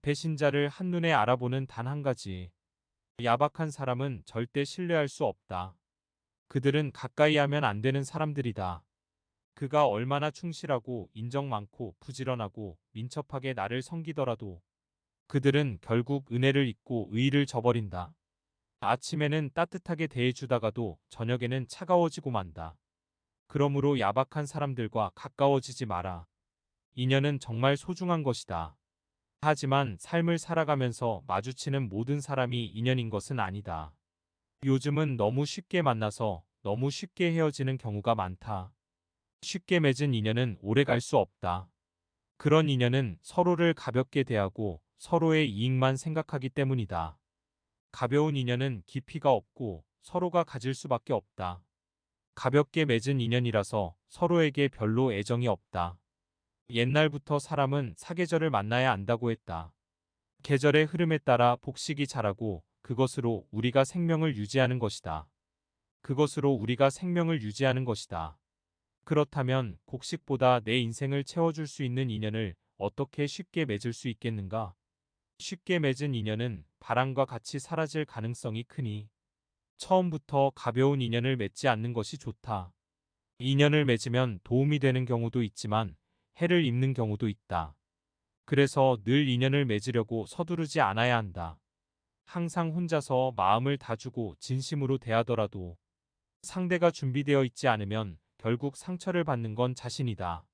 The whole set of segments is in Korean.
배신자를 한눈에 알아보는 단 한 가지. 야박한 사람은 절대 신뢰할 수 없다. 그들은 가까이 하면 안 되는 사람들이다. 그가 얼마나 충실하고 인정 많고 부지런하고 민첩하게 나를 섬기더라도 그들은 결국 은혜를 잊고 의의를 저버린다. 아침에는 따뜻하게 대해주다가도 저녁에는 차가워지고 만다. 그러므로 야박한 사람들과 가까워지지 마라. 인연은 정말 소중한 것이다. 하지만 삶을 살아가면서 마주치는 모든 사람이 인연인 것은 아니다. 요즘은 너무 쉽게 만나서 너무 쉽게 헤어지는 경우가 많다. 쉽게 맺은 인연은 오래 갈 수 없다. 그런 인연은 서로를 가볍게 대하고 서로의 이익만 생각하기 때문이다. 가벼운 인연은 깊이가 없고 서로가 가질 수밖에 없다. 가볍게 맺은 인연이라서 서로에게 별로 애정이 없다. 옛날부터 사람은 사계절을 만나야 안다고 했다. 계절의 흐름에 따라 복식이 자라고 그것으로 우리가 생명을 유지하는 것이다. 그것으로 우리가 생명을 유지하는 것이다. 그렇다면 곡식보다 내 인생을 채워줄 수 있는 인연을 어떻게 쉽게 맺을 수 있겠는가? 쉽게 맺은 인연은 바람과 같이 사라질 가능성이 크니 처음부터 가벼운 인연을 맺지 않는 것이 좋다. 인연을 맺으면 도움이 되는 경우도 있지만 해를 입는 경우도 있다. 그래서 늘 인연을 맺으려고 서두르지 않아야 한다. 항상 혼자서 마음을 다 주고 진심으로 대하더라도 상대가 준비되어 있지 않으면 결국 상처를 받는 건 자신이다.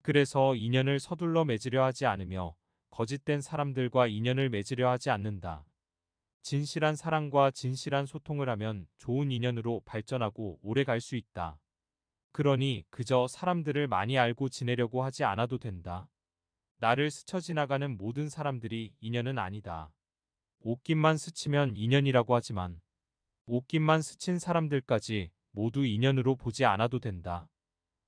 그래서 인연을 서둘러 맺으려 하지 않으며 거짓된 사람들과 인연을 맺으려 하지 않는다. 진실한 사랑과 진실한 소통을 하면 좋은 인연으로 발전하고 오래 갈 수 있다. 그러니 그저 사람들을 많이 알고 지내려고 하지 않아도 된다. 나를 스쳐 지나가는 모든 사람들이 인연은 아니다. 옷깃만 스치면 인연이라고 하지만 옷깃만 스친 사람들까지 모두 인연으로 보지 않아도 된다.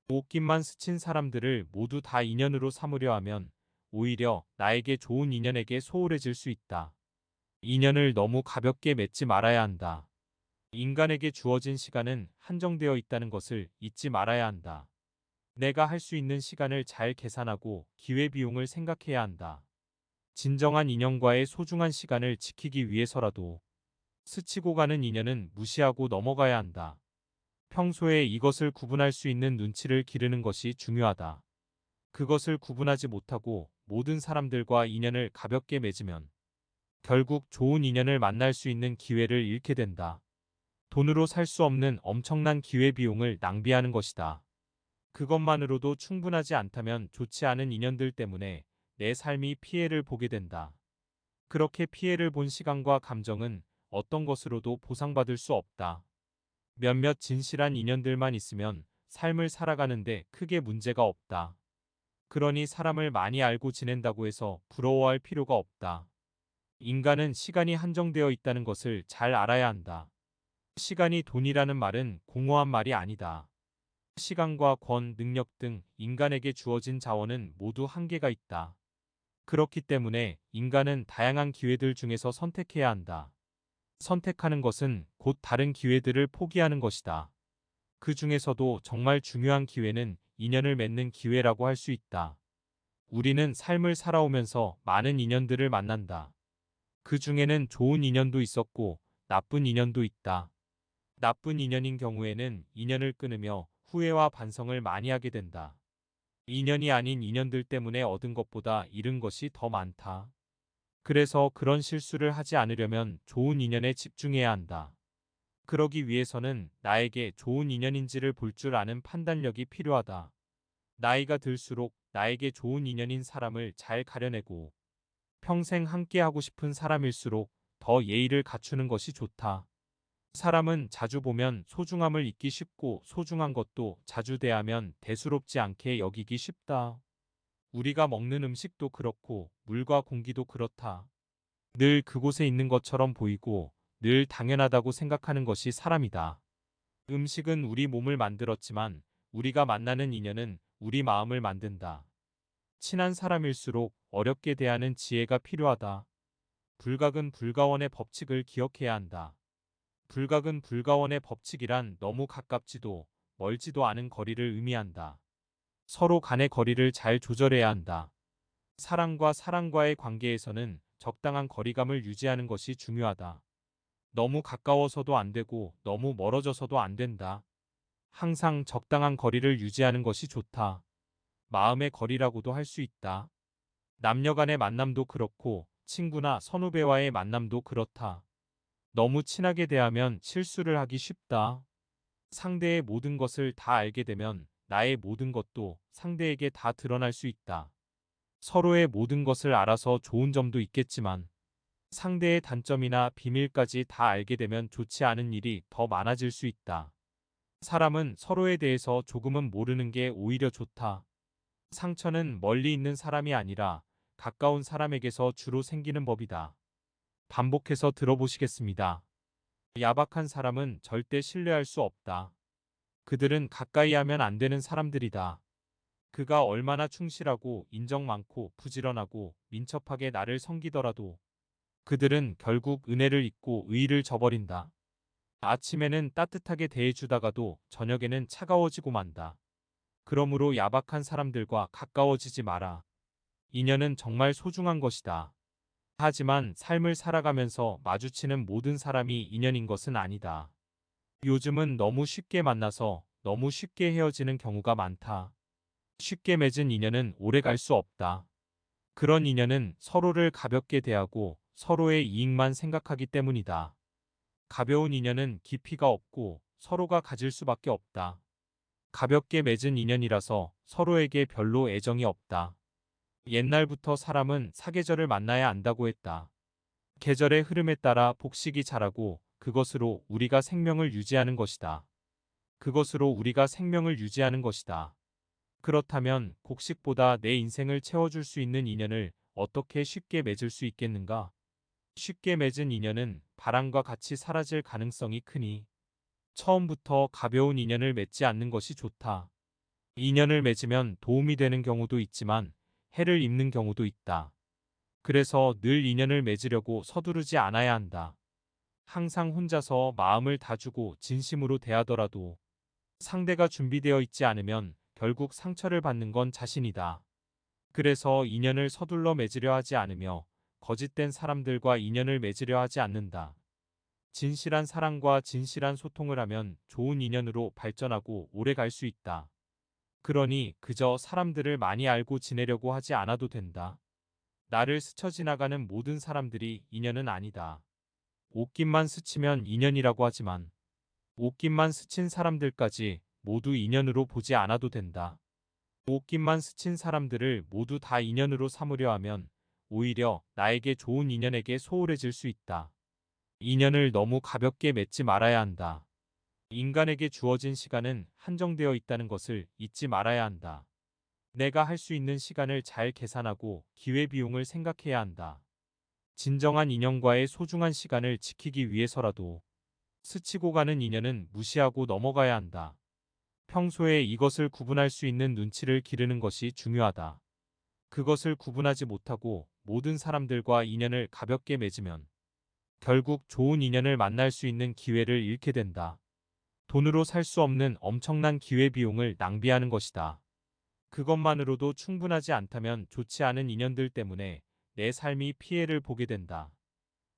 옷깃만 스친 사람들을 모두 다 인연으로 삼으려 하면 오히려 나에게 좋은 인연에게 소홀해질 수 있다. 인연을 너무 가볍게 맺지 말아야 한다. 인간에게 주어진 시간은 한정되어 있다는 것을 잊지 말아야 한다. 내가 할 수 있는 시간을 잘 계산하고 기회비용을 생각해야 한다. 진정한 인연과의 소중한 시간을 지키기 위해서라도 스치고 가는 인연은 무시하고 넘어가야 한다. 평소에 이것을 구분할 수 있는 눈치를 기르는 것이 중요하다. 그것을 구분하지 못하고 모든 사람들과 인연을 가볍게 맺으면 결국 좋은 인연을 만날 수 있는 기회를 잃게 된다. 돈으로 살 수 없는 엄청난 기회비용을 낭비하는 것이다. 그것만으로도 충분하지 않다면 좋지 않은 인연들 때문에 내 삶이 피해를 보게 된다. 그렇게 피해를 본 시간과 감정은 어떤 것으로도 보상받을 수 없다. 몇몇 진실한 인연들만 있으면 삶을 살아가는데 크게 문제가 없다. 그러니 사람을 많이 알고 지낸다고 해서 부러워할 필요가 없다. 인간은 시간이 한정되어 있다는 것을 잘 알아야 한다. 시간이 돈이라는 말은 공허한 말이 아니다. 시간과 권, 능력 등 인간에게 주어진 자원은 모두 한계가 있다. 그렇기 때문에 인간은 다양한 기회들 중에서 선택해야 한다. 선택하는 것은 곧 다른 기회들을 포기하는 것이다. 그 중에서도 정말 중요한 기회는 인연을 맺는 기회라고 할 수 있다. 우리는 삶을 살아오면서 많은 인연들을 만난다. 그 중에는 좋은 인연도 있었고 나쁜 인연도 있다. 나쁜 인연인 경우에는 인연을 끊으며 후회와 반성을 많이 하게 된다. 인연이 아닌 인연들 때문에 얻은 것보다 잃은 것이 더 많다. 그래서 그런 실수를 하지 않으려면 좋은 인연에 집중해야 한다. 그러기 위해서는 나에게 좋은 인연인지를 볼 줄 아는 판단력이 필요하다. 나이가 들수록 나에게 좋은 인연인 사람을 잘 가려내고 평생 함께하고 싶은 사람일수록 더 예의를 갖추는 것이 좋다. 사람은 자주 보면 소중함을 잊기 쉽고 소중한 것도 자주 대하면 대수롭지 않게 여기기 쉽다. 우리가 먹는 음식도 그렇고 물과 공기도 그렇다. 늘 그곳에 있는 것처럼 보이고 늘 당연하다고 생각하는 것이 사람이다. 음식은 우리 몸을 만들었지만 우리가 만나는 인연은 우리 마음을 만든다. 친한 사람일수록 어렵게 대하는 지혜가 필요하다. 불각은 불가원의 법칙을 기억해야 한다. 불각은 불가원의 법칙이란 너무 가깝지도 멀지도 않은 거리를 의미한다. 서로 간의 거리를 잘 조절해야 한다. 사랑과 사랑과의 관계에서는 적당한 거리감을 유지하는 것이 중요하다. 너무 가까워서도 안 되고 너무 멀어져서도 안 된다. 항상 적당한 거리를 유지하는 것이 좋다. 마음의 거리라고도 할 수 있다. 남녀 간의 만남도 그렇고 친구나 선후배와의 만남도 그렇다. 너무 친하게 대하면 실수를 하기 쉽다. 상대의 모든 것을 다 알게 되면 나의 모든 것도 상대에게 다 드러날 수 있다. 서로의 모든 것을 알아서 좋은 점도 있겠지만 상대의 단점이나 비밀까지 다 알게 되면 좋지 않은 일이 더 많아질 수 있다. 사람은 서로에 대해서 조금은 모르는 게 오히려 좋다. 상처는 멀리 있는 사람이 아니라 가까운 사람에게서 주로 생기는 법이다. 반복해서 들어보시겠습니다. 야박한 사람은 절대 신뢰할 수 없다. 그들은 가까이 하면 안 되는 사람들이다. 그가 얼마나 충실하고 인정 많고 부지런하고 민첩하게 나를 섬기더라도 그들은 결국 은혜를 잊고 의의를 저버린다. 아침에는 따뜻하게 대해주다가도 저녁에는 차가워지고 만다. 그러므로 야박한 사람들과 가까워지지 마라. 인연은 정말 소중한 것이다. 하지만 삶을 살아가면서 마주치는 모든 사람이 인연인 것은 아니다. 요즘은 너무 쉽게 만나서 너무 쉽게 헤어지는 경우가 많다. 쉽게 맺은 인연은 오래 갈 수 없다. 그런 인연은 서로를 가볍게 대하고 서로의 이익만 생각하기 때문이다. 가벼운 인연은 깊이가 없고 서로가 가질 수밖에 없다. 가볍게 맺은 인연이라서 서로에게 별로 애정이 없다. 옛날부터 사람은 사계절을 만나야 안다고 했다. 계절의 흐름에 따라 복식이 자라고 그것으로 우리가 생명을 유지하는 것이다. 그것으로 우리가 생명을 유지하는 것이다. 그렇다면 곡식보다 내 인생을 채워줄 수 있는 인연을 어떻게 쉽게 맺을 수 있겠는가? 쉽게 맺은 인연은 바람과 같이 사라질 가능성이 크니 처음부터 가벼운 인연을 맺지 않는 것이 좋다. 인연을 맺으면 도움이 되는 경우도 있지만 해를 입는 경우도 있다. 그래서 늘 인연을 맺으려고 서두르지 않아야 한다. 항상 혼자서 마음을 다주고 진심으로 대하더라도 상대가 준비되어 있지 않으면 결국 상처를 받는 건 자신이다. 그래서 인연을 서둘러 맺으려 하지 않으며 거짓된 사람들과 인연을 맺으려 하지 않는다. 진실한 사랑과 진실한 소통을 하면 좋은 인연으로 발전하고 오래 갈 수 있다. 그러니 그저 사람들을 많이 알고 지내려고 하지 않아도 된다. 나를 스쳐 지나가는 모든 사람들이 인연은 아니다. 옷깃만 스치면 인연이라고 하지만 옷깃만 스친 사람들까지 모두 인연으로 보지 않아도 된다. 옷깃만 스친 사람들을 모두 다 인연으로 삼으려 하면 오히려 나에게 좋은 인연에게 소홀해질 수 있다. 인연을 너무 가볍게 맺지 말아야 한다. 인간에게 주어진 시간은 한정되어 있다는 것을 잊지 말아야 한다. 내가 할 수 있는 시간을 잘 계산하고 기회비용을 생각해야 한다. 진정한 인연과의 소중한 시간을 지키기 위해서라도 스치고 가는 인연은 무시하고 넘어가야 한다. 평소에 이것을 구분할 수 있는 눈치를 기르는 것이 중요하다. 그것을 구분하지 못하고 모든 사람들과 인연을 가볍게 맺으면 결국 좋은 인연을 만날 수 있는 기회를 잃게 된다. 돈으로 살 수 없는 엄청난 기회비용을 낭비하는 것이다. 그것만으로도 충분하지 않다면 좋지 않은 인연들 때문에 내 삶이 피해를 보게 된다.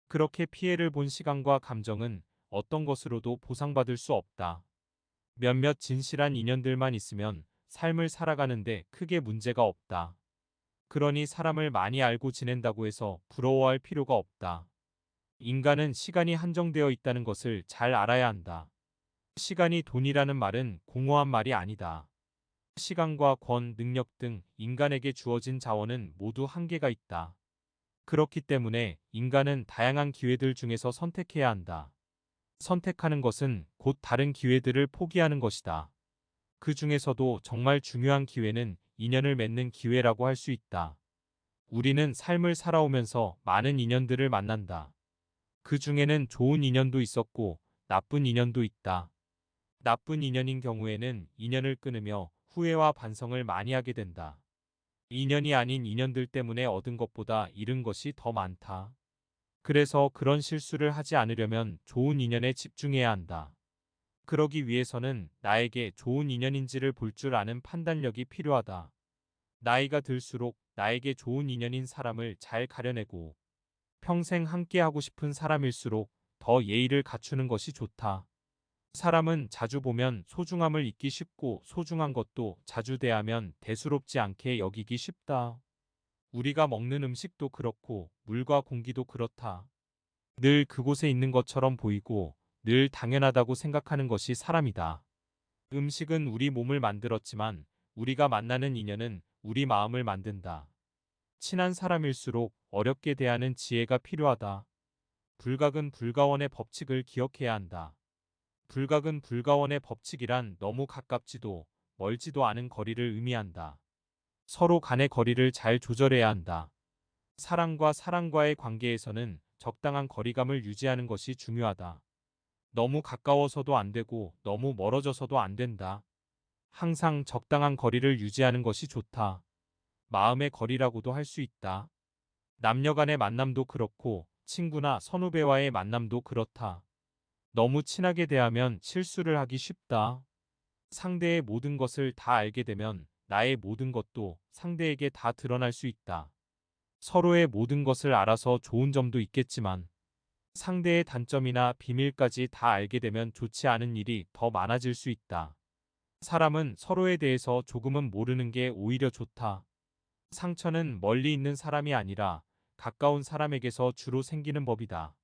그렇게 피해를 본 시간과 감정은 어떤 것으로도 보상받을 수 없다. 몇몇 진실한 인연들만 있으면 삶을 살아가는데 크게 문제가 없다. 그러니 사람을 많이 알고 지낸다고 해서 부러워할 필요가 없다. 인간은 시간이 한정되어 있다는 것을 잘 알아야 한다. 시간이 돈이라는 말은 공허한 말이 아니다. 시간과 권, 능력 등 인간에게 주어진 자원은 모두 한계가 있다. 그렇기 때문에 인간은 다양한 기회들 중에서 선택해야 한다. 선택하는 것은 곧 다른 기회들을 포기하는 것이다. 그 중에서도 정말 중요한 기회는 인연을 맺는 기회라고 할 수 있다. 우리는 삶을 살아오면서 많은 인연들을 만난다. 그 중에는 좋은 인연도 있었고 나쁜 인연도 있다. 나쁜 인연인 경우에는 인연을 끊으며 후회와 반성을 많이 하게 된다. 인연이 아닌 인연들 때문에 얻은 것보다 잃은 것이 더 많다. 그래서 그런 실수를 하지 않으려면 좋은 인연에 집중해야 한다. 그러기 위해서는 나에게 좋은 인연인지를 볼 줄 아는 판단력이 필요하다. 나이가 들수록 나에게 좋은 인연인 사람을 잘 가려내고 평생 함께하고 싶은 사람일수록 더 예의를 갖추는 것이 좋다. 사람은 자주 보면 소중함을 잊기 쉽고 소중한 것도 자주 대하면 대수롭지 않게 여기기 쉽다. 우리가 먹는 음식도 그렇고 물과 공기도 그렇다. 늘 그곳에 있는 것처럼 보이고 늘 당연하다고 생각하는 것이 사람이다. 음식은 우리 몸을 만들었지만 우리가 만나는 인연은 우리 마음을 만든다. 친한 사람일수록 어렵게 대하는 지혜가 필요하다. 불각은 불가원의 법칙을 기억해야 한다. 불각은 불가원의 법칙이란 너무 가깝지도 멀지도 않은 거리를 의미한다. 서로 간의 거리를 잘 조절해야 한다. 사랑과 사랑과의 관계에서는 적당한 거리감을 유지하는 것이 중요하다. 너무 가까워서도 안 되고 너무 멀어져서도 안 된다. 항상 적당한 거리를 유지하는 것이 좋다. 마음의 거리라고도 할 수 있다. 남녀 간의 만남도 그렇고 친구나 선후배와의 만남도 그렇다. 너무 친하게 대하면 실수를 하기 쉽다. 상대의 모든 것을 다 알게 되면 나의 모든 것도 상대에게 다 드러날 수 있다. 서로의 모든 것을 알아서 좋은 점도 있겠지만 상대의 단점이나 비밀까지 다 알게 되면 좋지 않은 일이 더 많아질 수 있다. 사람은 서로에 대해서 조금은 모르는 게 오히려 좋다. 상처는 멀리 있는 사람이 아니라 가까운 사람에게서 주로 생기는 법이다.